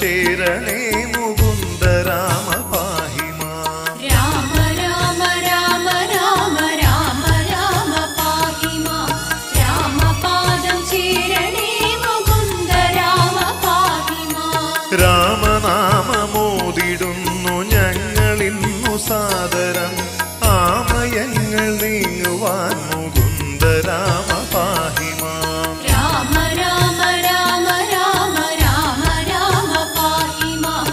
ചേരണേ മുകുന്ദ രാമ പാഹി മാം. രാമ രാമ രാമ രാമ രാമ രാമ പാഹി മാം. രാമപാദം ചേരണേ മുകുന്ദ രാമ പാഹി മാം. രാമനാമമോദിടുന്നു ഞങ്ങളിന്നു സാദരം ആമയങ്ങൾ നീങ്ങുവാൻ മുകുന്ദ രാമ പാഹി മാം. രാമ രാമ രാമ രാമ രാമ രാമ പാഹി മാം.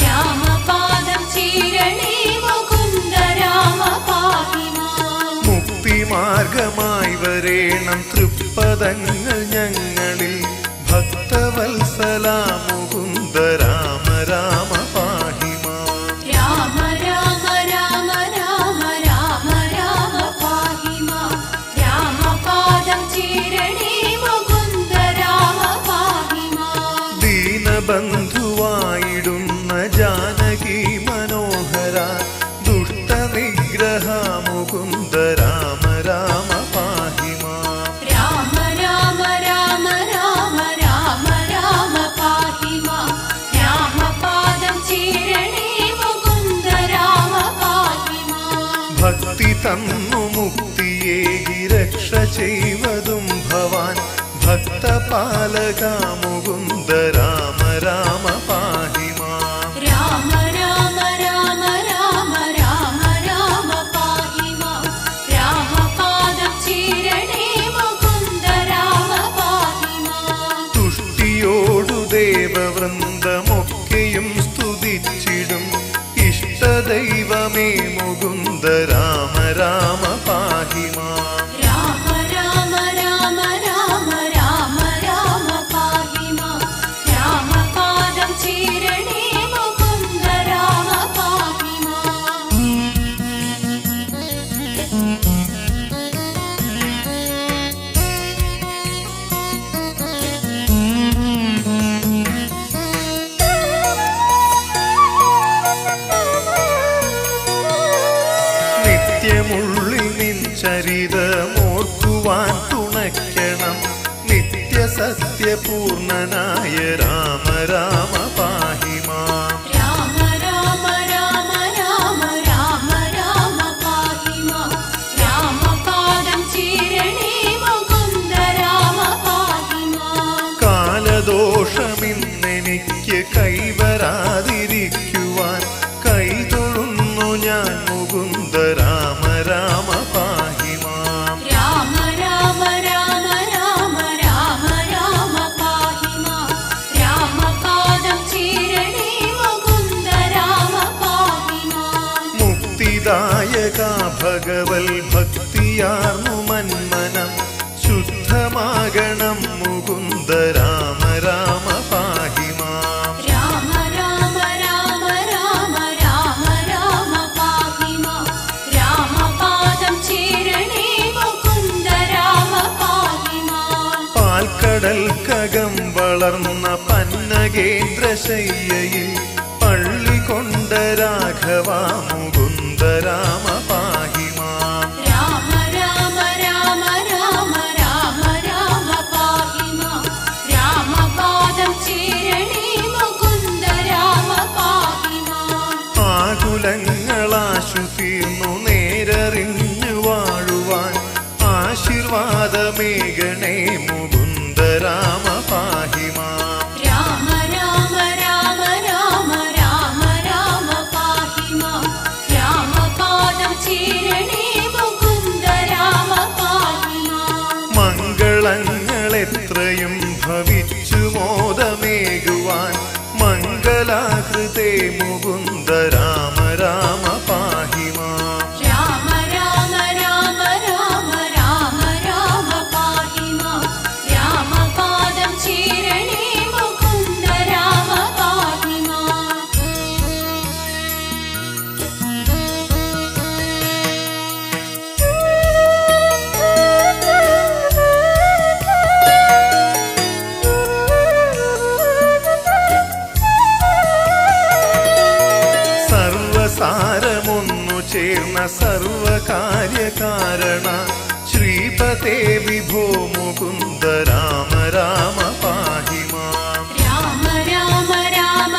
രാമപാദം ചേരണേ മുകുന്ദ രാമ പാഹി മാം. മുക്തിമാർഗമായി വരേണം തൃപ്പദങ്ങൾ ഞങ്ങളിൽ ഭക്തവത്സല മുകുന്ദ രാമ രാമ പാഹി മാം. രാമ രാമ രാമ രാമ രാമ രാമ പാഹി മാം. രാമപാദം ചേരണേ മുകുന്ദ രാമ പാഹി മാം. ദീനബന്ധുവായിടുന്ന ജാനകി മനോഹര ദുഷ്ടനിഗ്രഹ മുകുന്ദ രാമ രാമ പാഹി മാം. രാമ രാമ രാമ രാമ രാമ രാമ പാഹി മാം. രാമപാദം ചേരണേ മുകുന്ദ രാമ പാഹി മാം. ഭക്തി തന്നു മുക്തിയേകി രക്ഷ ചെയ്വതും ഭവാൻ ഭക്തപാലക മുകുന്ദ രാമ രാമ പാഹി മാം. രാമ രാമ രാമ രാമ രാമ രാമ പാഹി മാം. രാമപാദം ചേരണേ മുകുന്ദ രാമ പാഹി മാം. തുഷ്ടിയോടു ദേവവൃന്ദമൊക്കെയും സ്തുതിച്ചിടും ഇഷ്ടദൈവമേ മുകുന്ദ രാമ രാമ പാഹി മാം. രാമ രാമ രാമ രാമ രാമ രാമ പാഹി മാം. രാമപാദം ചേരണേ മുകുന്ദ രാമ പാഹി മാം. നിത്യമുള്ളിൽ നിൻ ചരിതമോർക്കുവാൻ തുണയ്ക്കണം നിത്യസത്യപൂർണനായ രാമ രാമ പാഹി മാം. രാമ രാമ രാമ രാമ രാമ രാമ പാഹി മാം. രാമപാദം ചേരണേ മുകുന്ദ രാമ പാഹി മാം. കാലദോഷമിന്നെനിക്ക് കൈവരാതിരിക്കുവാൻ കൈതൊഴുന്നു ഞാൻ മുകുന്ദ രാമ രാമ പാഹി മാം. രാമ രാമ രാമ രാമ രാമ രാമ പാഹി മാം. രാമപാദം ചേരണേ മുകുന്ദ രാമ പാഹി മാം. മുക്തിദായക ഭഗവൽ ഭക്തിയാർന്നു മന്മനം ശുദ്ധമാകണം മുകുന്ദ രാമ രാമ പാഹി മാം. രാമ രാമ രാമ രാമ രാമ രാമ പാഹി മാം. രാമപാദം ചേരണേ മുകുന്ദ രാമ പാഹി മാം. പാൽക്കടൽക്കകം വളർന്ന പന്നകേന്ദ്രശയ്യയിൽ പള്ളി കൊണ്ട രാഘവ മുകുന്ദ രാമ പാഹി മാം. രാമ രാമ രാമ രാമ രാമ രാമ പാഹി മാം. രാമപാദം ചേരണേ മുകുന്ദ രാമ പാഹി മാം. ആകുലങ്ങളാശു തീർന്നു നേരറിഞ്ഞു വാഴുവാൻ ആശീർവാദമേകണേ മുകുന്ദ രാമ പാഹി മാം. രാമ രാമ രാമ രാമ രാമ രാമ പാഹി മാം. രാമപാദം ചേരണേ മുകുന്ദ രാമ പാഹി മാം. മംഗളങ്ങളെത്രയും ഭവിച്ചു മോദമേകുവാൻ മംഗലാകൃതേ മുകുന്ദ രാമ രാമ പാഹി മാം. രാമ രാമ രാമ രാമ രാമ രാമ പാഹി മാം. രാമപാദം ചേരണേ മുകുന്ദ രാമ പാഹി മാം. സർവസാരമൊന്നു ചേർന്ന സർവകാര്യകാരണ ശ്രീപതേ വിഭോ മുകുന്ദ രാമ രാമ പാഹി മാം. രാമ രാമ രാമ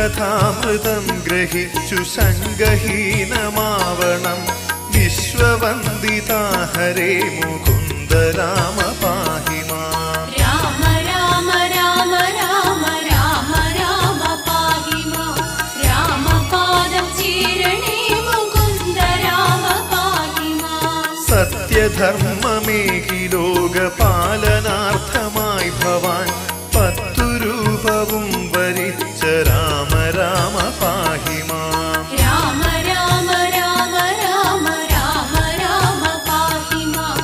കഥാമൃതം ഗ്രഹിച്ചു ശങ്കഹീനമാവണം വിശ്വവന്ദിതാ ഹരേ മുകുന്ദ രാമ പാഹി മാം. രാമ രാമ രാമ രാമ രാമ രാമ പാഹി മാം. രാമപാദം ചീരണേ മുകുന്ദ രാമ പാഹി മാം. സത്യധർമ്മമേകി ലോകപാലനാർത്ഥമായി ഭവാൻ 10 രൂപവും വരിച്ച രാമ രാമ പാഹി മാം. രാമ രാമ രാമ രാമ രാമ രാമ പാഹി മാം.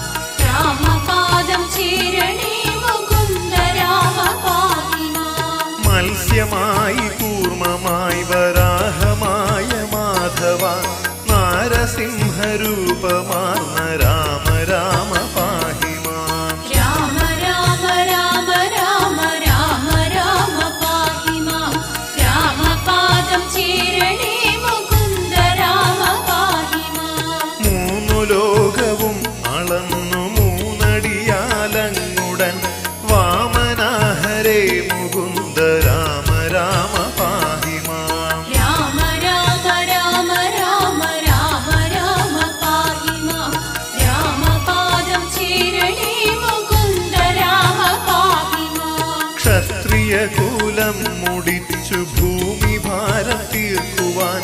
രാമപാദം ചീരണേ മുകുന്ദ രാമ പാഹി മാം. മത്സ്യമായി കൂർമ്മമായി വരാഹമായ മാധവ നാരസിംഹരൂപമാർന്ന രാമ രാമ പാഹി മാം. രാമ രാമ രാമ രാമ രാമ രാമ പാഹി മാം. രാമപാദം ചീരണേ മുകുന്ദ രാമ പാഹി മാം. 3 ലോകവും അളന്നു 3 അടിയാലങ്ങുടൻ വാമനാഹരേ മുകുന്ദ രാമ രാമ പാഹി മാം. രാമ രാമ രാമ രാമ രാമ രാമ പാഹി മാം. രാമപാദം ചീരണേ മുകുന്ദ രാമ പാഹി മാം. ക്ഷത്രിയകുലം മുടിച്ചു ഭൂമി ഭാരം തീർക്കുവാൻ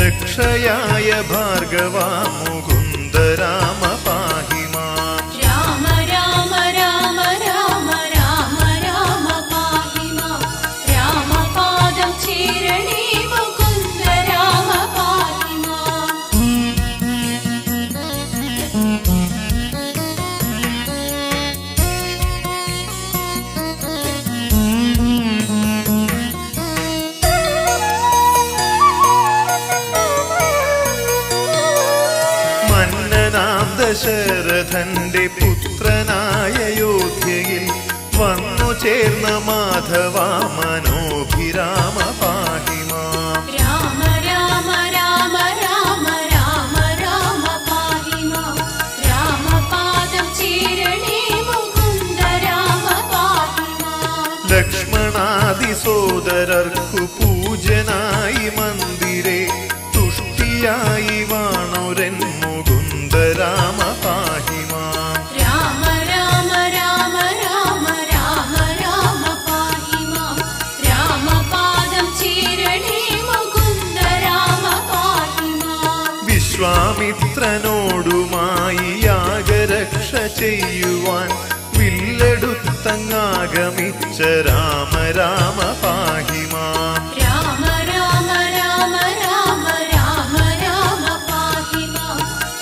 രക്ഷയായ ഭാർഗവ മുകുന്ദ രാമ പാഹി മാം. രാമ രാമ രാമ രാമ രാമ രാമ പാഹി മാം. രാമപാദം ചീരണേ മുകുന്ദ രാമ പാഹി മാം. മന്നനാം ദശരഥന്റെ പുത്രനായ യോധ്യയിൽ വന്നു ചേർന്ന മാധവ മനോഭിരാമ പാഹി മാം. രാമ രാമ രാമ രാമ രാമ രാമ പാഹി മാം. രാമപാദം ചീരണേ മുകുന്ദ രാമ പാഹി മാം. ലക്ഷ്മണാദി സോദരർക്കു പൂജനായി മന്ദിരെ തുഷ്ടിയായി വാണുരൻ മുകുന്ദ രാമ പാഹി മാം. രാമ രാമ രാമ രാമ രാമ രാമ പാഹി മാം. രാമപാദം ചീരണേ മുകുന്ദ രാമ പാഹി മാം. വിശ്വാമിത്രനോടുമായി യാഗരക്ഷ ചെയ്യുവാൻ വില്ലെടുത്തങ്ങാഗമിച്ച രാമ രാമ പാഹി മാം. രാമ രാമ രാമ രാമ രാമ രാമ പാഹി മാം.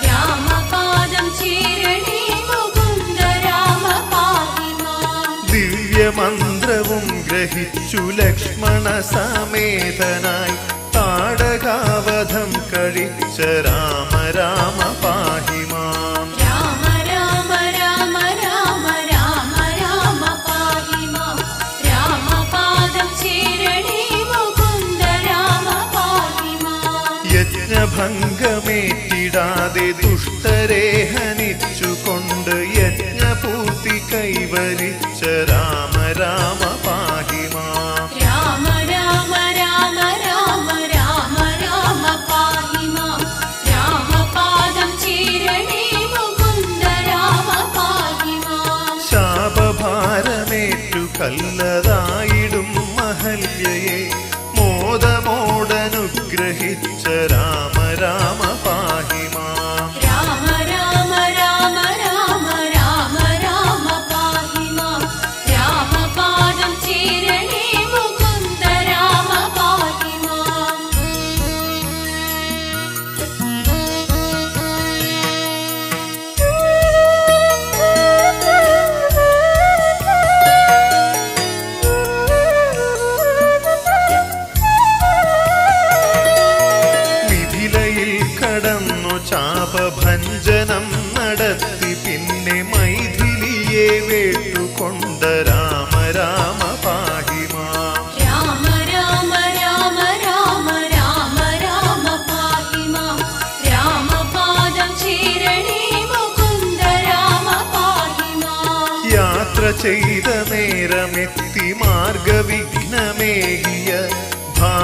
രാമപാദം ചീരണേ മുകുന്ദ രാമ പാഹി മാം. ദിവ്യമന്ത്രവും ഗ്രഹിച്ചു ലക്ഷ്മണ സമേതനായി താടകാവധം കഴിച്ച രാമ രാമ പാഹി മാം. രാമ രാമ രാമ രാമ രാമ രാമ പാഹി മാം. രാമപാദം ചീരണേ മുകുന്ദ രാമ പാഹി മാം. യജ്ഞഭംഗമേറ്റിടാതെ ദുഷ്ടരെ ഹനിച്ചുകൊണ്ട് യജ്ഞപൂർത്തി കൈവരിച്ച രാമ രാമ പാഹി മാം. രാമ രാമ രാമ രാമ രാമ രാമ പാഹി മാം. രാമപാദം ചീരണേ മുകുന്ദ രാമ പാഹി മാം. ശാപഭാരമേറ്റു കല്ലതായിടും മഹല്യയെ മോദമോടനുഗ്രഹിച്ച രാമ രാമ പാഹി മാം. രാമ രാമ രാമ രാമ രാമ രാമ പാഹി മാം. രാമപാദം ചീരണേ മുകുന്ദ രാമ പാഹി മാം. മിഥിലയിൽ കടന്നു ചാപഭഞ്ജനം നടത്തി പിന്നെ മൈഥിലിയെ വേട്ടുകൊണ്ട രാമ രാമ പാഹി മാം. രാമ രാമ രാമ രാമ രാമ രാമ പാഹി മാം. രാമപാദം ചീരണേ മുകുന്ദ രാമ പാഹി മാം. യാത്ര ചെയ്ത നേരമെത്തി മാർഗവിഘ്നമേകിയ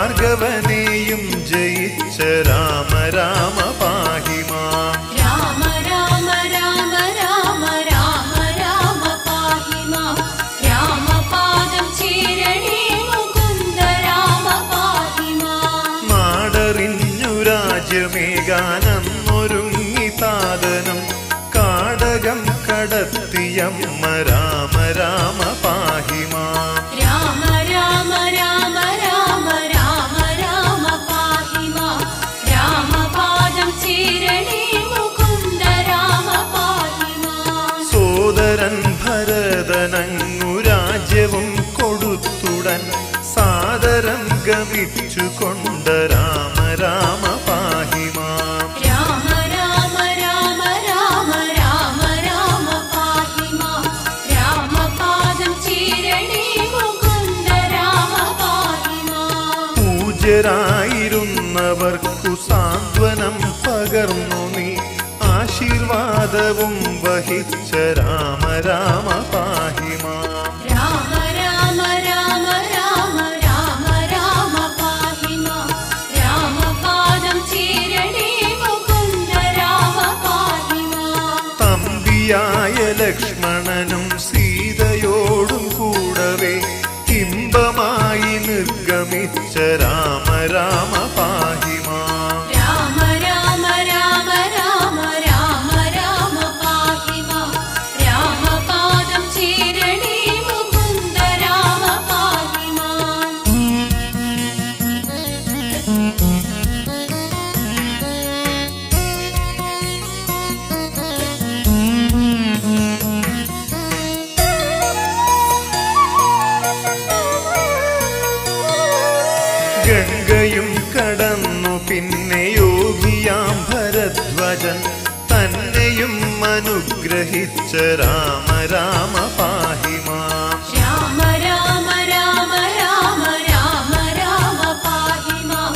ഭാർഗവനെയും ജയിച്ച രാമ രാമ പാഹി മാം. രാമ രാമ രാമ രാമ രാമ രാമ പാഹി മാം. രാമപാദം ചേരണേ മുകുന്ദ രാമ പാഹി മാം. നാടറിഞ്ഞു രാജ്യമേകാനൊരുങ്ങി താതനും കാടകം കടത്തിയമ്മ രാമ രാമ പാഹി മാം. രാമ രാമ രാമ രാമ രാമ രാമ പാഹി മാം. രാമപാദം ചേരണേ മുകുന്ദ രാമ പാഹി മാം. സോദരൻ ഭരതനങ്ങു രാജ്യവും കൊടുത്തുടൻ സാദരം ഗമിച്ചു കൊണ്ട രാമ രാമ പാഹി മാം. രാമ രാമ രാമ രാമ രാമ രാമ പാഹി മാം. രാമപാദം ചേരണേ മുകുന്ദ രാമ പാഹി മാം. പൂജ്യരായിരുന്നവർക്കു സാന്ത്വനം പകർന്നു നീ ആശീർവാദവും വഹിച്ച രാമ രാമ പാഹി മാം. രാമ രാമ രാമ രാമ രാമ രാമ പാഹി മാം. രാമപാദം ചേരണേ മുകുന്ദ രാമ പാഹി മാം. തമ്പിയായ ലക്ഷ്മണനും സീതയോടും കൂടവേ ഇമ്പമായി നിർഗമിച്ച രാമ രാമ പാഹി മാം. രാമ രാമ രാമ രാമ രാമ രാമ പാഹി മാം. രാമപാദം ചേരണേ മുകുന്ദ രാമ പാഹി മാം. ഗംഗയും കടന്നു പിന്നെ യോഗിയാം ഭരദ്വജൻ തന്നെയും അനുഗ്രഹിച്ച രാമ രാമ പാഹി മാം. രാമ രാമ രാമ രാമ രാമ രാമ പാഹി മാം.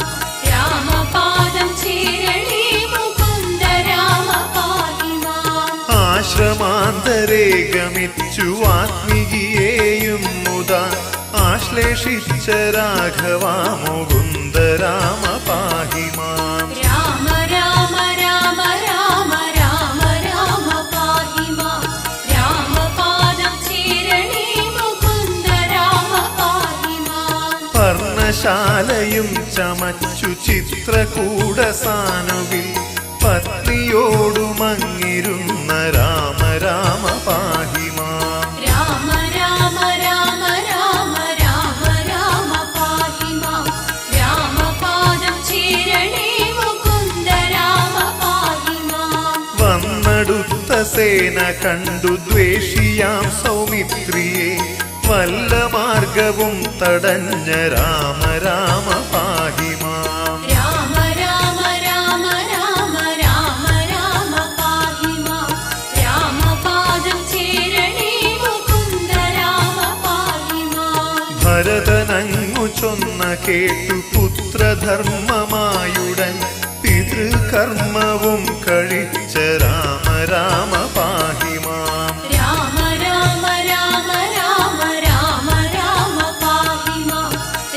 രാമപാദം ചേരണേ മുകുന്ദ രാമ പാഹി മാം. ആശ്രമാന്തരേ ഗമിച്ചു വാത്മീകിയെയും മുതാ ആശ്ലേഷിച്ച രാഘവ മുകുന്ദ രാമ പാഹി മാം. രാമ രാമ രാമ രാമ രാമ രാമ പാഹി മാം. രാമപാദം ചേരണേ മുകുന്ദ രാമ പാഹി മാം. പർണശാലയും ചമച്ചു ചിത്രകൂടസാനുവിൽ പത്നിയോടുമങ്ങിരുന്ന രാമ രാമ പാഹി മാം. രാമ രാമ രാമ രാമ രാമ രാമ പാഹി മാം. രാമപാദം ചേരണേ മുകുന്ദ രാമ പാഹി മാം. വന്നടുത്ത സേന കണ്ടു ദ്വേഷിയാം സൗമിത്രിയെ വല്ല മാർഗവും തടഞ്ഞ രാമ രാമ പാഹി മാം. രാമ രാമ രാമ രാമ രാമ രാമ പാഹി മാം. രാമപാദം ചേരണേ മുകുന്ദ രാമ പാഹി മാം. ഭരതനങ്ങു ചൊന്ന കേട്ടു പുത്രധർമ്മമായുടൻ പിതൃകർമ്മവും കഴിച്ച രാമ രാമ പാഹി മാം. രാമ രാമ രാമ രാമ രാമ രാമ പാഹി മാം.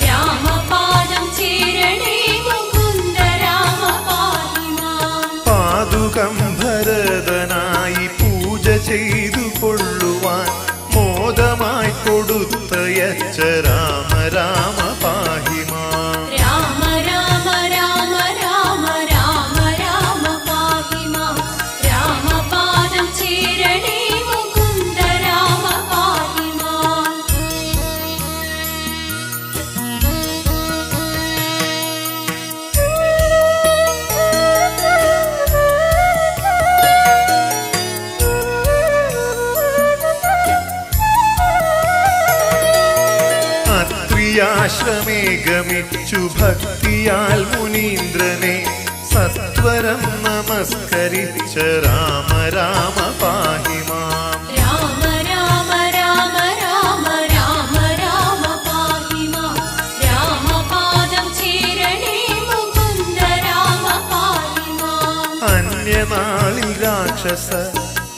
രാമപാദം ചേരണേ മുകുന്ദ രാമ പാഹി മാം. പാതുകം ഭരതനായി പൂജ ചെയ്തു കൊള്ളുവാൻ മോദമായി കൊടുത്തയച്ച രാമ രാമ പാഹി മാം. രാമ രാമ രാമ രാമ രാമ രാമ പാഹി മാം. രാമപാദം ചേരണേ മുകുന്ദ രാമ പാഹി മാം. അത്രിയാശ്രമേ ഗമിച്ചു ഭക്തിയാൽ മുനീന്ദ്രനെ സത്വരം നമസ്കരിച്ച രാമ രാമ പാഹി മാം. രാമ രാമ രാമ രാമ രാമ രാമ പാഹി മാം. രാമപാദം ചേരണേ മുകുന്ദ രാമ പാഹി മാം. അന്യനാളിൽ രാക്ഷസ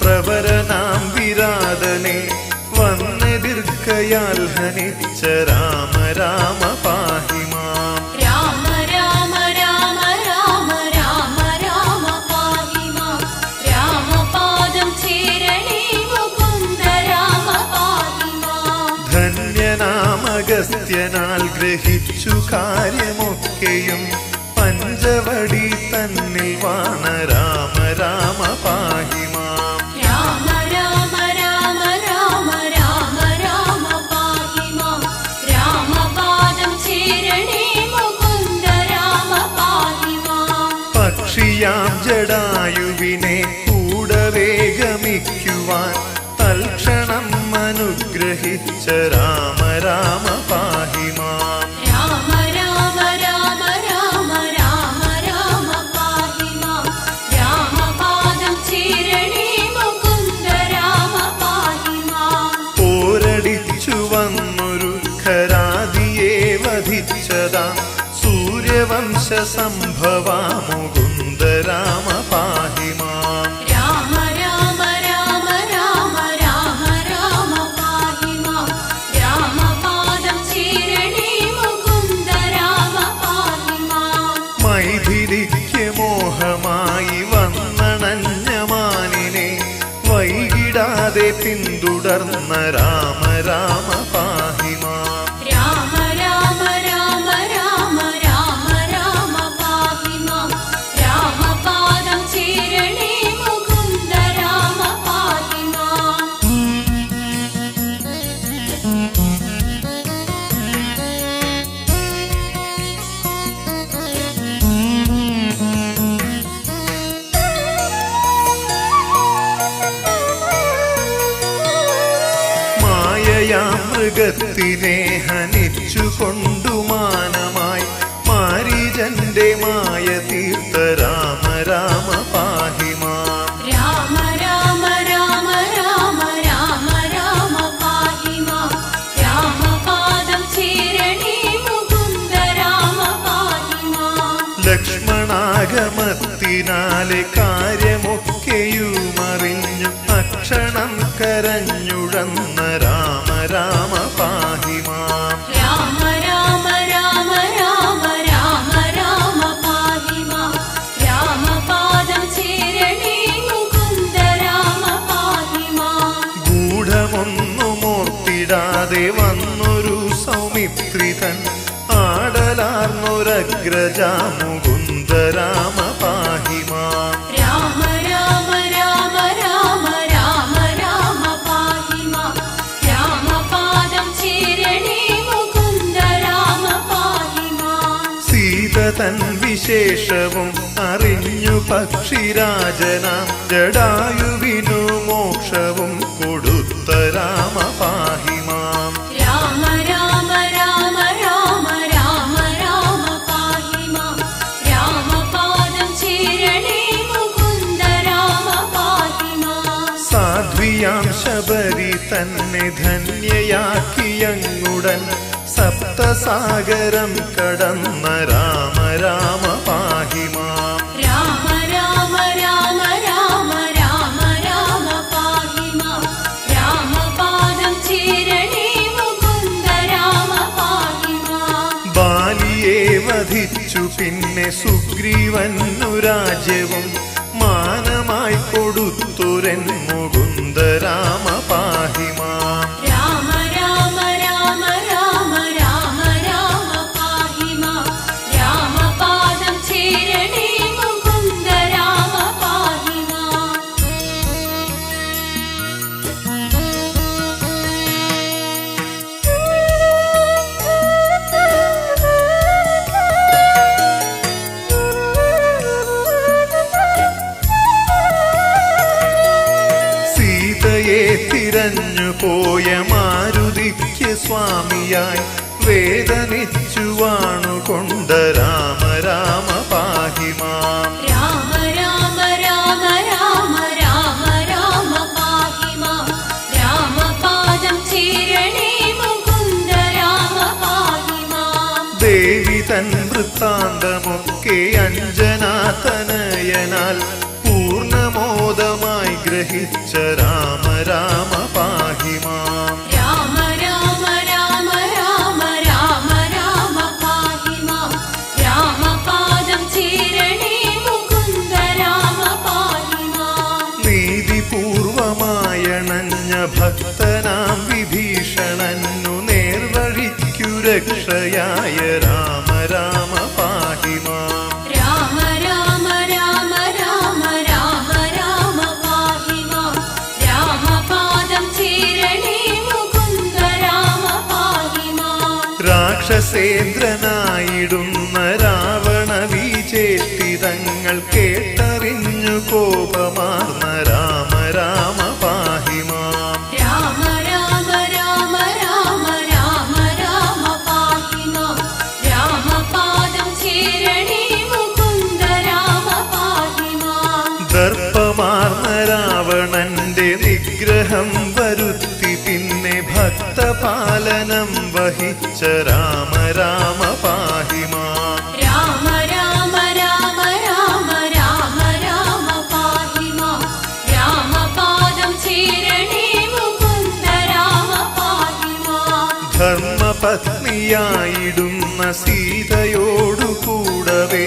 പ്രവരനാം വിരാതനെ വന്നെതിർക്കയാൽ ഹനിച്ച രാമ രാമ പാഹി മാം. രാമ അഞ്ജനാൽ ഗ്രഹിച്ചു കാര്യമൊക്കെയും പഞ്ചവടി തന്നിൽ വാണ രാമ രാമ പാഹി മാം. രാമ രാമ രാമ രാമ രാമ രാമ പാഹി മാം. രാമപാദം ചേരണേ മുകുന്ദ രാമ പാഹി മാം. പക്ഷിയാം ജടായുവിനെ കൂടവേ ഗമിക്കുവാൻ തൽക്ഷണം അനുഗ്രഹിച്ച രാമ രാമ പാഹി മാം. രാമ രാമ രാമ രാമ രാമ രാമ പാഹി മാം. രാമപാദം ചേരണേ മുകുന്ദ രാമ പാഹി മാം. പോരടിച്ചു വന്നൊരു ഖരാദിയെ വധിച്ചതാ സൂര്യവംശ സംഭവാ മുകുന്ദ രാമ പാഹി മാം. രാമ രാമ രാമ രാമ രാമ രാമ പാഹി മാം. രാമപാദം ചേരണേ മുകുന്ദ രാമ പാഹി മാം. മൈഥിലിക്ക് മോഹമായി വന്നണഞ്ഞ മാനിനെ വൈകിടാതെ പിന്തുടർന്ന രാമ രാമ പാഹി മാം. രാമ രാമ രാമ രാമ രാമ രാമ പാഹി മാം. രാമപാദം ചേരണേ മുകുന്ദ രാമ പാഹി മാം. മായയാ മൃഗത്തിനെ ഹനിച്ചു കൊണ്ടുമാനമായി മാരീജന്റെ മായ തീർത്ത രാമ രാമ പാഹി മാം. രാമ രാമ രാമ രാമ രാമ രാമ പാഹി മാം. രാമപാദം ചേരണേ മുകുന്ദ രാമ പാഹി മാം. ലക്ഷ്മണാഗമത്തിനാലെ കാര്യമൊക്കെയുമറിഞ്ഞു അക്ഷണം കരഞ്ഞുഴന്ന രാമ രാമ പാഹി മാം. രാമ രാമ രാമ രാമ രാമ രാമ പാഹി മാം. രാമപാദം ചേരണേ മുകുന്ദ രാമ പാഹി മാം. ഗൂഢമൊന്നുമോർത്തിടാതെ വന്നൊരു സൗമിത്രിതൻ ആടലാർന്നൊരഗ്രജാ മുകുന്ദ രാമ പാഹി മാം. രാമ രാമ രാമ രാമ രാമ രാമ പാഹി മാം. രാമപാദം ചേരണേ മുകുന്ദ രാമ പാഹി മാം. സീത തൻ വിശേഷവും അറിഞ്ഞു പക്ഷിരാജനാം ജടായുവിനു മോക്ഷവും കൊടുത്ത രാമ പാഹി മാം. രാമ രാമ രാമ രാമ രാമ രാമ പാഹി മാം. രാമപാദം ചേരണേ മുകുന്ദ രാമ പാഹി മാം. സാധ്വിയാം ശബരി തന്നെ ധന്യയാക്കിയങ്ങുടൻ സപ്തസാഗരം കടന്ന രാമ രാമ പാഹി മാം. രാമ രാമ രാമ രാമ രാമ രാമ പാഹി മാം. രാമപാദം ചേരണേ മുകുന്ദ രാമ പാഹി മാം. ബാലിയെ വധിച്ചു പിന്നെ സുഗ്രീവന്നു രാജ്യവും മാനമായി കൊടുത്തുരൻ മുകുന്ദ രാമ പാഹി മാം. രാമ രാമ രാമ രാമ രാമ രാമ പാഹി മാം. രാമപാദം ചേരണേ മുകുന്ദ രാമ പാഹി മാം. സീതയെ തിരഞ്ഞു പോയ മാരുതിക്ക് സ്വാമിയായി വേദനിച്ചു വാണുകൊണ്ട രാമ രാമ പാഹി മാം. രാമ രാമ രാമ രാമ രാമ രാമ പാഹി മാം. രാമപാദം ചേരണേ മുകുന്ദ രാമ പാഹി മാം. ദേവി തൻ വൃത്താന്തമൊക്കെ അഞ്ജനാതനയനാൽ പൂർണ്ണമോദമായി ഗ്രഹിച്ച രാമ രാമ പാഹി മാം. രാമ രാമ രാമ രാമ രാമ രാമ പാഹി മാം. രാമപാദം ചേരണേ മുകുന്ദ രാമ പാഹി മാം. നീതിപൂർവമായണഞ്ഞ ഭക്തനാം വിഭീഷണനു നേർവഴിക്കു രക്ഷ രക്ഷയായ രാമ രാമ പാഹി മാം. രാമ രാമ രാമ രാമ രാമ രാമ പാഹി മാം. രാമപാദം ചേരണേ മുകുന്ദ രാമ പാഹി മാം. രാക്ഷസേന്ദ്രനായിടുന്ന രാവണ വിചേഷ്ടിതങ്ങൾ കേട്ടറിഞ്ഞു കോപമാർന്ന രാമ രാമ പാഹി മാം. രാമ രാമ രാമ രാമ രാമ രാമ പാഹി മാം. രാമപാദം ചേരണേ മുകുന്ദ രാമ പാഹി മാം. ദർപ്പമാർന്ന രാവണന്റെ നിഗ്രഹം വരുത്തി പിന്നെ ഭക്തപാലനം വഹിച്ച രാമ രാമ പാഹി മാം. രാമ രാമ രാമ രാമ രാമ രാമ പാഹി മാം. രാമപാദം ചേരണേ മുകുന്ദ രാമ പാഹി മാം. ധർമ്മപത്നിയായിടുന്ന സീതയോടു കൂടവേ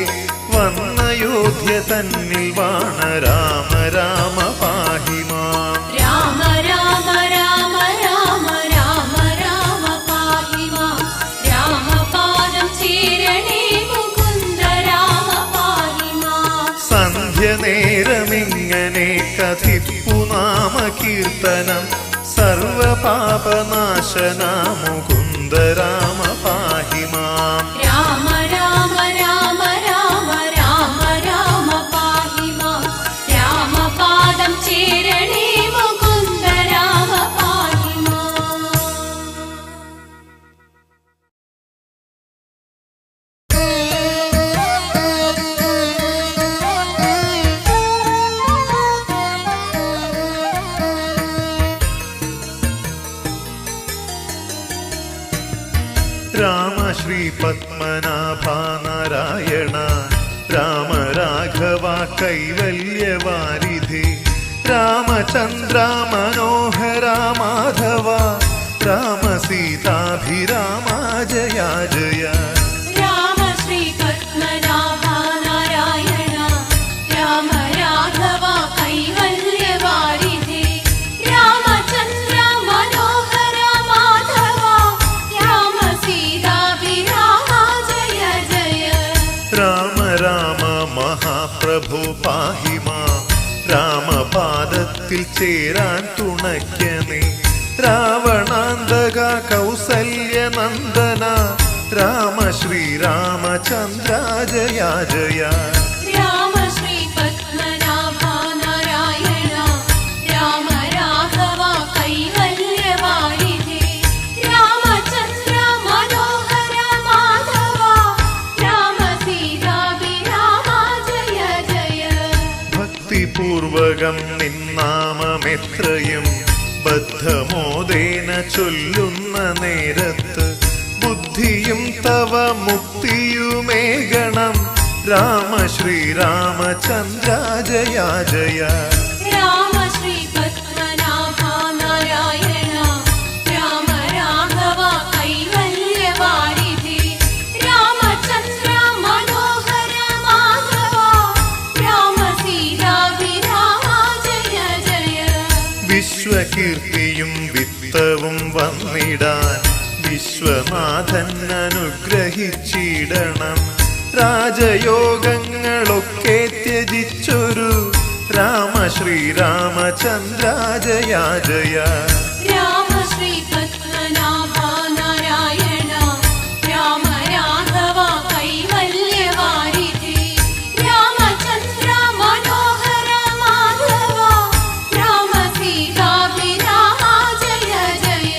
വന്നയോധ്യ തന്നിൽ വാണ രാമ രാമ പാഹി മാം. രാമ രാമ രാമ രാമ രാമ രാമ പാഹി മാം. രാമപാദം ചേരണേ മുകുന്ദ രാമ പാഹി മാം. സന്ധ്യ നേരമിങ്ങനെ കഥിപ്പു നാമ കീർത്തനം സർവപാപനാശന മുകുന്ദ രാമ പാഹി മാം. രാമ രാമ രാമ രാമ രാമ രാമ പാഹി മാം. രാമപാദം ചേരണേ മുകുന്ദ രാമ പാഹി മാം. രാമ ശ്രീ പത്മനാഭ നാരായണ രാമ രാഘവ കൈവല്യവാരിധി രാമചന്ദ്ര മനോഹര മാധവ രാമ സീതാഭിരാമ ജയ ജയ. രാമ ശ്രീ പത്മനാഭ നാരായണ രാമ രാഘവ കൈവല്യവാരിധി രാമചന്ദ്ര മനോഹര മാധവ രാമ സീതാഭിരാമ ജയ ജയ. രാമ രാമ മഹാപ്രഭു പാഹി മാം. രാമപാദത്തിൽ ചേരാൻ തുണയ്ക്കനേ രാവണാന്തക കൗസല്യ നന്ദന രാമ ശ്രീരാമചന്ദ്ര ജയ ജയ. രാമ ശ്രീ പത്മനാഭ നാരായണ രാമ രാഘവ കൈവല്യവാരിധി രാമചന്ദ്ര മനോഹര മാധവ രാമ സീതാഭിരാമ ജയ ജയ. ഭക്തിപൂർവകം നിന്നാമമെത്രയും ബദ്ധമോദേന ചൊല്ലുന്ന നേരത്ത് ബുദ്ധിയും തവ മുക്തിയുമേകണം രാമ ശ്രീരാമചന്ദ്ര ജയ ജയ. രാമ ശ്രീ പത്മനാഭ നാരായണ രാമ രാഘവ കൈവല്യവാരിധി രാമചന്ദ്ര മനോഹര മാധവ രാമ സീതാഭിരാമ ജയ ജയ. വിശ്വകീർത്തിയും വിത്തവും വന്നിടാൻ വിശ്വനാഥൻ അനുഗ്രഹിച്ചിടണം രാജയോഗങ്ങളൊക്കെ ത്യജിച്ചൊരു രാമ ശ്രീരാമചന്ദ്ര ജയ ജയ. രാമ ശ്രീ പത്മനാഭ നാരായണ രാമ രാഘവ കൈവല്യവാരിധി രാമചന്ദ്ര മനോഹര മാധവ രാമ സീതാഭിരാമ ജയ ജയ.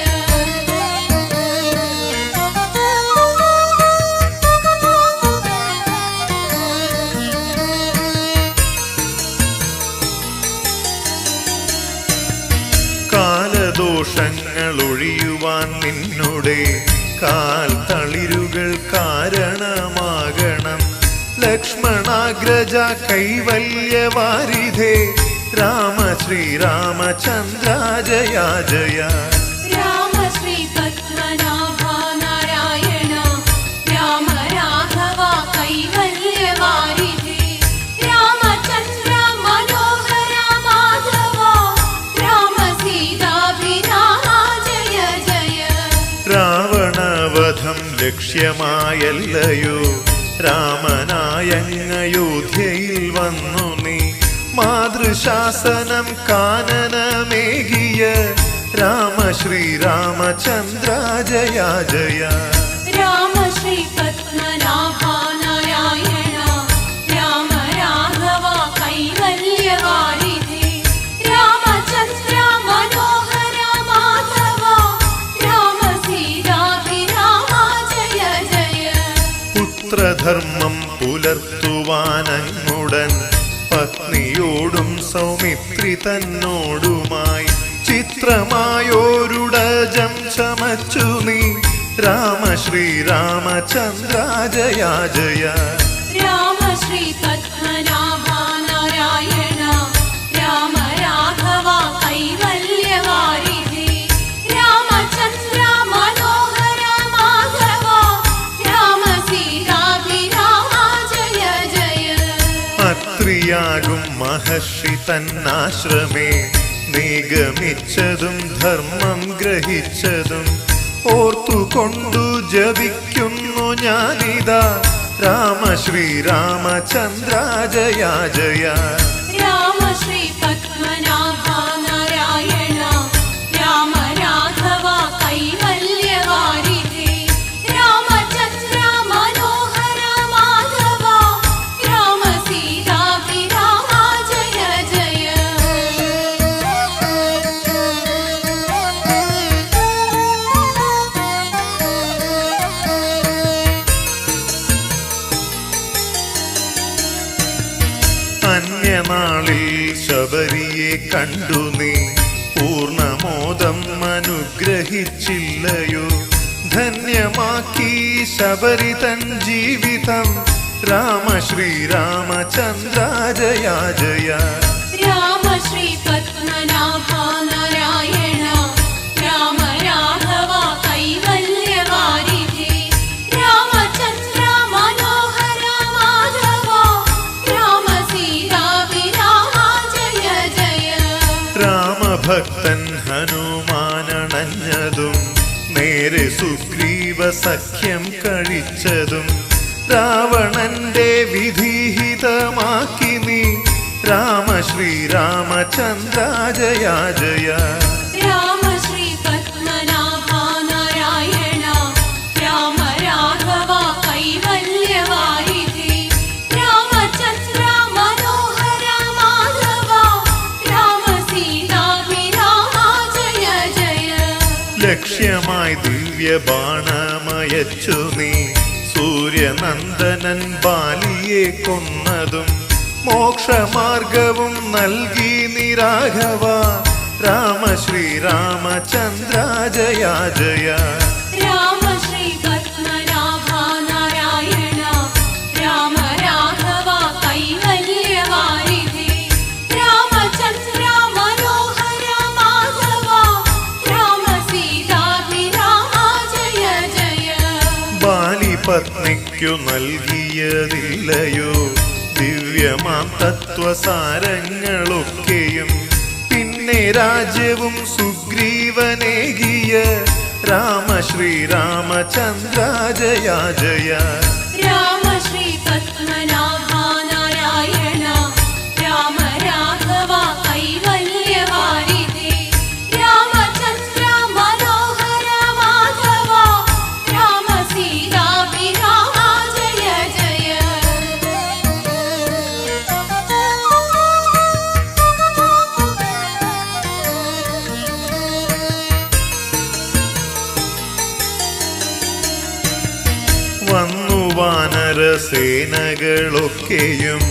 കാലദോഷങ്ങൾ ഒഴിയുവാൻ നിന്നുടെ കാൽ തളിരുകൾ കാരണമാകണം ലക്ഷ്മണാഗ്രജ കൈവല്യവാരിധേ രാമ ശ്രീരാമചന്ദ്ര ജയ ജയ. രാമ ശ്രീ പത്മനാഭ നാരായണ രാമ രാഘവ കൈവല്യവാരിധി രാമചന്ദ്ര മനോഹര മാധവ രാമ സീതാഭിരാമ ജയ ജയ. രാവണവധം ലക്ഷ്യ ലക്ഷ്യമായല്ലയോ രാമനായങ്ങയോധ്യയിൽ വന്നു നീ മാതൃശാസനം കാനനമേകിയ രാമ ശ്രീരാമചന്ദ്ര ജയ ജയ രാമ ശ്രീ പത്മനാഭ നാരായണ രാമ രാഘവ കൈവല്യവാരിധി രാമചന്ദ്ര മനോഹര മാധവ രാമ സീതാഭിരാമ ജയ ജയ പുത്രധർമ്മം പുലർത്തുവാനങ്ങുടൻ പത്നിയോടും സൗമിത്രി തന്നോടുമായി ചിത്രമായോരുടജം ചമച്ചു നീ രാമ ശ്രീരാമചന്ദ്ര ജയ ജയ രാമ ശ്രീ പത്മനാഭ നാരായണ രാമ രാഘവ കൈവല്യവാരിധി രാമചന്ദ്ര മനോഹര മാധവ രാമ സീതാഭിരാമ ജയ ജയ അത്രിയാകും മഹർഷി തന്നാശ്രമേ നിഗമിച്ചതും ധർമ്മം ഗ്രഹിച്ചതും ഓർത്തുകൊണ്ടു ജപിക്കുന്നു ഞാനിതാ രാമ ശ്രീരാമചന്ദ്ര ജയ ജയ രാമ ശ്രീ പത്മനാഭ നാരായണ രാമ രാഘവ കൈവല്യവാരിധി രാമചന്ദ്ര മനോഹര മാധവ രാമ സീതാഭിരാമ ജയ ജയ അന്യനാളിൽ ശബരിയെ കണ്ടു നീ പൂർണ്ണമോദം അനുഗ്രഹിച്ചില്ലയോ ധന്യമാക്കി ശബരി തൻ ജീവിതം രാമ ശ്രീരാമചന്ദ്ര ജയ ജയ രാമ ശ്രീ പത്മനാഭ നാരായണ രാമ രാഘവ കൈവല്യവാരിധി രാമചന്ദ്ര മനോഹര മാധവ രാമ സീതാഭിരാമ ജയ ജയ രാമഭക്തൻ ഹനുമാനണഞ്ഞതും നേരെ സുഗ്രീവ സഖ്യം കഴിച്ചതും രാവണന്റെ വിധിഹിതമാക്കി നീ രാമ ശ്രീരാമചന്ദ്ര ജയ ജയ രാമ ശ്രീ പത്മനാഭ നാരായണ രാമ രാഘവ കൈവല്യവാരിധി രാമചന്ദ്ര മനോഹര മാധവ രാമ സീതാഭിരാമ ജയ ജയ ലക്ഷ്യമായി ദിവ്യബാണമയച്ചു നീ സൂര്യനന്ദനൻ ബാലിയെ കൊന്നതും മോക്ഷമാർഗവും നൽകി നിരാഘവ രാമ ശ്രീരാമചന്ദ്ര ജയ ജയ രാമ ശ്രീ പത്മനാഭ നാരായണ രാമ രാഘവ കൈവല്യവാരിധി രാമചന്ദ്ര മനോഹര മാധവ രാമ സീതാഭിരാമ ജയ ജയ ബാലി പത്നിക്കു നൽകിയതില്ലയോ ദിവ്യമാം തത്വസാരങ്ങളൊക്കെയും പിന്നെ രാജ്യവും സുഗ്രീവനേകിയ രാമ ശ്രീരാമചന്ദ്ര ജയ ജയ രാമ ശ്രീ പത്മനാഭ നാരായണ രാമ രാഘവ കൈവല്യവാരിധി രാമചന്ദ്ര മനോഹര മാധവ രാമ സീതാഭിരാമ ജയ ജയ വന്നു വാനരസേനകളൊക്കെയും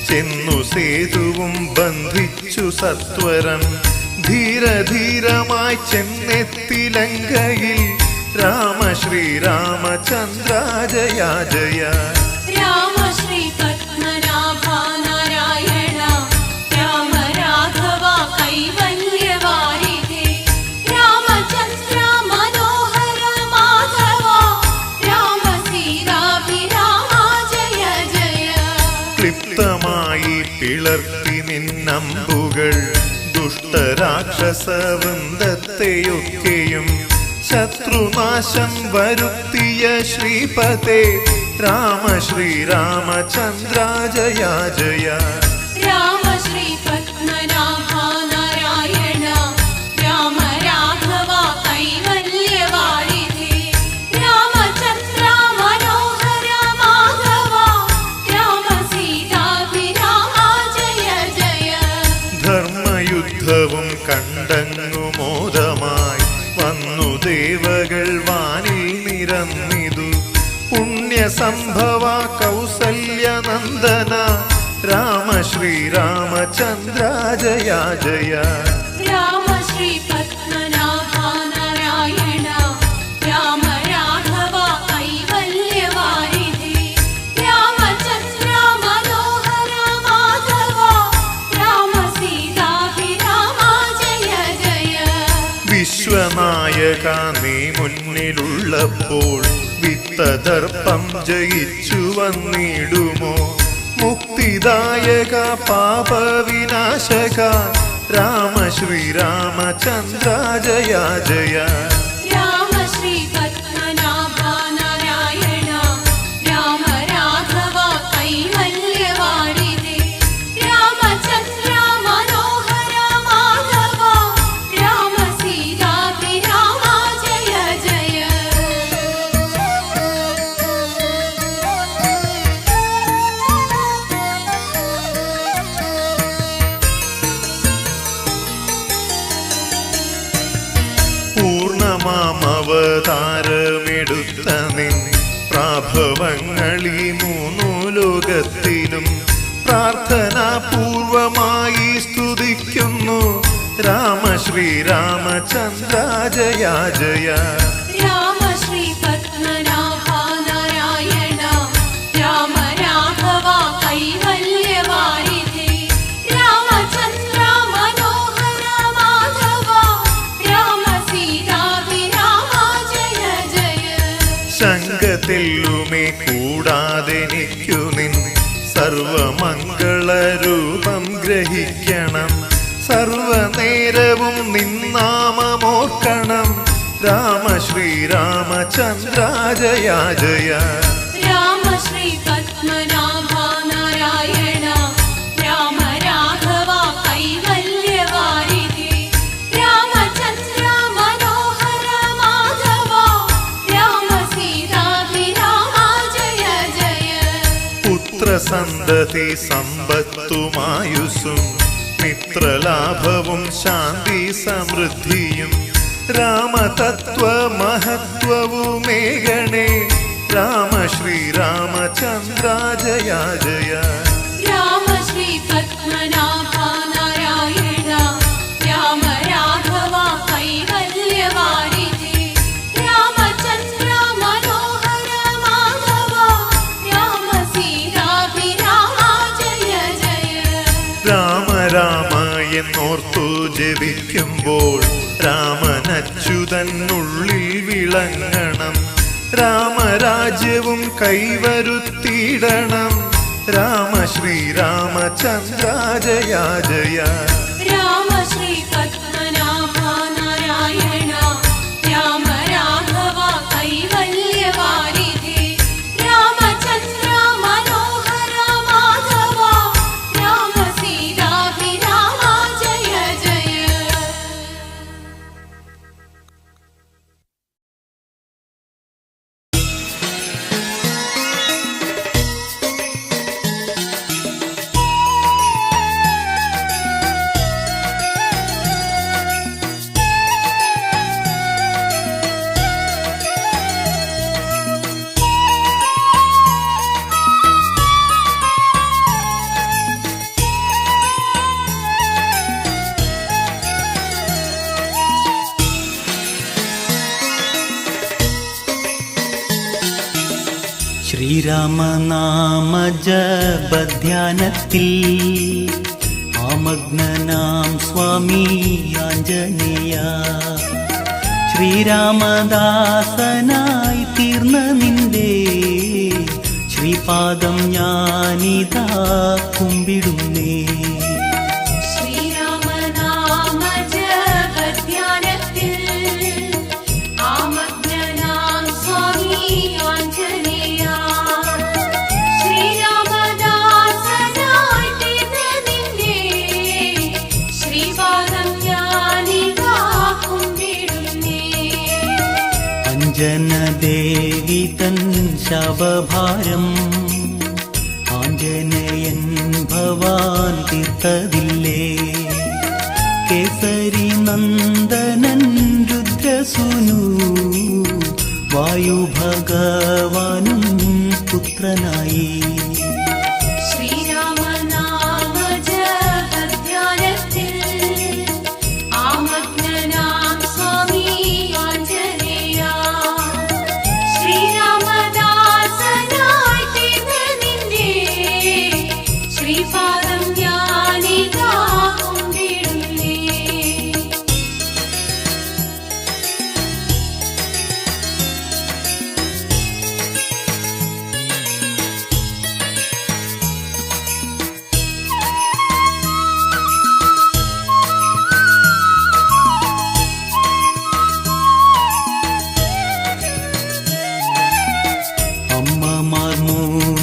ചെന്നു സേതുവും ബന്ധിച്ചു സത്വരം ധീരധീരമായി ചെന്നെത്തി ലങ്കയിൽ രാമ ശ്രീരാമചന്ദ്ര ജയ ജയ രാമ ശ്രീ പത്മനാഭ നാരായണ രാമ രാഘവ കൈവല്യവാരിധി രാമചന്ദ്ര മനോഹര മാധവ രാമ സീതാഭിരാമ ജയ ജയ ക്ലിപ്തമായി പിളർത്തി നിന്നമ്പുകൾ ദുഷ്ടരാക്ഷസ വൃന്ദത്തെയൊക്കെയും ശത്രുനാശം വരുത്തിയ ശ്രീപതേ രാമ ശ്രീരാമചന്ദ്ര ജയ ജയ രാമ ശ്രീ പത്മനാഭ നാരായണ രാമ രാഘവ കൈവല്യവാരിധേ രാമചന്ദ്ര മനോഹര മാധവ രാമ സീതാഭിരാമ ജയ ജയ ധർമ്മയുദ്ധവും കണ്ടങ്ങു മോദമായി വന്നു ദേവകൾ വാനിൽ നിരന്നിതു പുണ്യസംഭവ കൗസല്യനന്ദന രാമ ശ്രീരാമചന്ദ്ര ജയ ജയ രാമ ശ്രീ പത്മനാഭ നാരായണ രാമ രാഘവ കൈവല്യവാരിധേ രാമചന്ദ്ര മനോഹര മാധവ രാമ സീതാഭിരാമ ജയ ജയ വിശ്വനായക നീ മുന്നിലുള്ളപ്പോൾ വിത്തദർപ്പം ജയിച്ചു വന്നിടുമോ മുക്തിദായക പാപവിനാശക രാമ ശ്രീരാമചന്ദ്ര ജയ ജയ രാമ ശ്രീ പത്മനാഭ നാരായണ രാമ രാഘവ കൈവല്യവാരിധേ രാമചന്ദ്ര മനോഹര മാധവ രാമ സീതാഭിരാമ ജയ ജയ പൂർണ്ണമാമവതാരമെടുത്ത നിൻ പ്രാഭവങ്ങളീ മൂന്നു ലോകത്തിലും പ്രാർത്ഥനാപൂർവമായി സ്തുതിക്കുന്നു രാമ ശ്രീരാമചന്ദ്ര ജയ ജയ രാമ ശ്രീ പത്മനാഭ നാരായണ രാമ രാഘവ കൈവല്യവാരിധേ രാമചന്ദ്ര മനോഹര മാധവ രാമ സീതാഭിരാമ ജയ ജയ ശങ്കതെല്ലുമേ കൂടാതെനിക്കു നിൻ സർവമംഗളരൂപം ഗ്രഹിക്കണം സർവനേരവും നിന്നാമമോർക്കണം രാമ ശ്രീരാമചന്ദ്ര ജയ ജയ രാമ ശ്രീ പത്മനാഭ നാരായണ രാമ രാഘവ കൈവല്യവാരിധേ രാമചന്ദ്ര മനോഹര മാധവ രാമ സീതാഭിരാമ ജയ ജയ പുത്രസന്തതി സമ്പത്തുമായുസും മിത്രലാഭവും ശാന്തി സമൃദ്ധിയും രാമതത്വ മഹത്വവുമേകണേ രാമ ശ്രീരാമചന്ദ്ര ജയ ജയ രാമ ശ്രീ പത്മനാഭ നാരായണ രാമ രാഘവ കൈവല്യവാരിധേ രാമചന്ദ്ര മനോഹര മാധവ രാമ സീതാഭിരാമ ജയ ജയ രാമ രാമ എന്നോർത്തു ജപിക്കുമ്പോൾ രാമനച്യുതനുള്ളിൽ വിളങ്ങണം രാമരാജ്യവും കൈവരുത്തിയിടണം രാമ ശ്രീരാമചന്ദ്ര ജയ ജയ രാമ ശ്രീ പത്മനാഭ നാരായണ രാമ രാഘവ കൈവല്യവാരിധേ രാമചന്ദ്ര മനോഹര മാധവ രാമ സീതാഭിരാമ ജയ ജയ ശ്രീരാമനാമജപധ്യാനത്തിൽ ആമഗ്നനാം സ്വാമി ആഞ്ജനേയ ശ്രീരാമദാസനായി തീർന്ന നിന്റെ ശ്രീപാദം ഞാനിതാ കുമ്പിടുന്നേ. ശ്രീരാമനാമജപധ്യാനത്തിൽ ശാപഭാരം ആഞ്ജനേയൻ ഭവാൻ തീർത്തതില്ലേ. കേസരി നന്ദനൻ രുദ്രസൂനു വായുഭഗവാനും പുത്രനായി.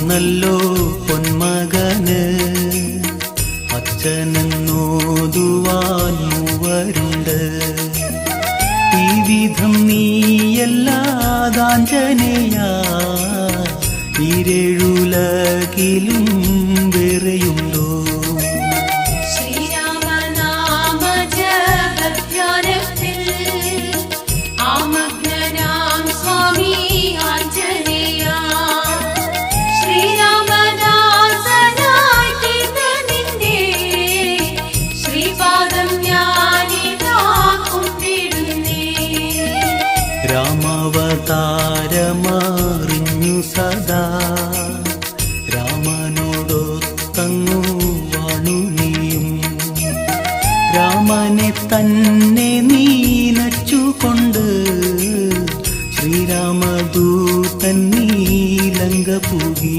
നല്ലോ പൊന്മകന് അച്ഛനെന്നോതുവാൻ മൂവരുണ്ട്. ഈ വിധം നീയല്ലാതാഞ്ജനേയ ഈരേഴുലകിലും വേറെയുണ്ടോ. രാമാവതാരമറിഞ്ഞു സദാ രാമനോടൊത്തങ്ങു വാണു നീയും. രാമനെ തന്നെ നീനച്ചുകൊണ്ട് ശ്രീരാമദൂതൻ നീലങ്ക പൂകി.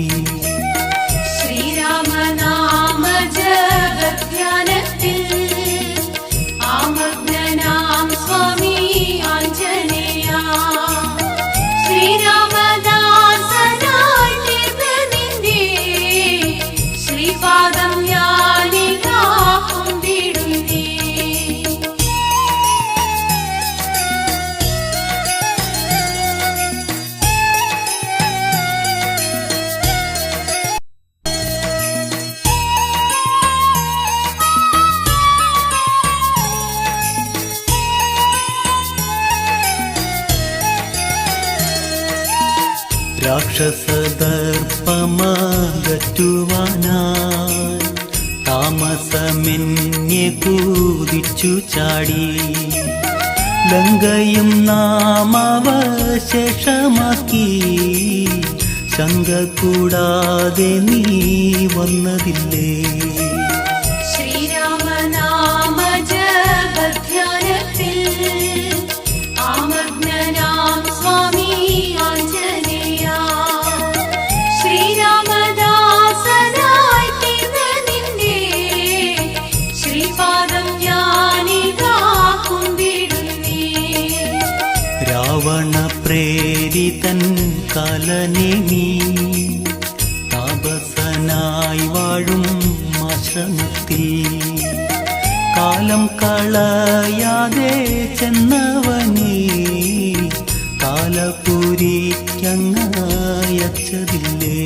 രാക്ഷസദർപ്പമകറ്റുവാനായി താമസമെന്യെ കൂതിച്ചു ചാടി. ലങ്കയും നാമാവശേഷമാക്കി ശങ്ക കൂടാതെ നീ വന്നതില്ലേ. രാവണ പ്രേരിതൻ കാലനെ നീ താപസനായി വാഴും ആശ്രമത്തിൽ കാലം കളയാതെ ചെന്നവനെ കാലപുരിക്കങ്ങയച്ചതില്ലേ.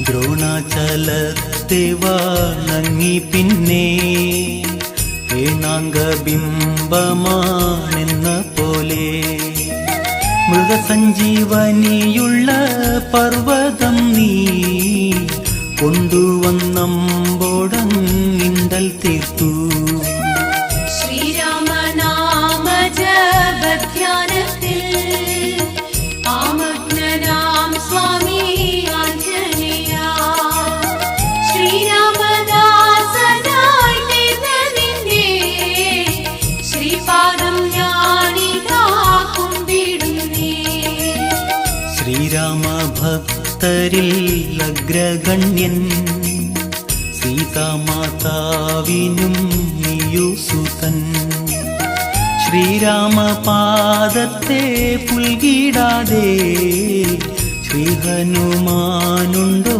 ദ്രോണാചലത്തെ വണങ്ങി പിന്നെ ഏണാംഗബിംബമാണെന്ന പോലെ മൃഗസഞ്ജീവനിയുള്ള പർവ്വതം നീ കൊണ്ടുവന്നമ്പോടങ്ങിണ്ടൽ തീർത്തു. ശ്രീരാമനാമജപധ്യാനത്തിൽ ആമഗ്നനാം സ്വാമി ആഞ്ജനേയ. ഭക്തരിൽ അഗ്രഗണ്യൻ സീതാമാതാവിനും നീയുസുതൻ ശ്രീരാമപാദത്തെ പുൽകിടാതെ ശ്രീ ഹനുമാനുണ്ടോ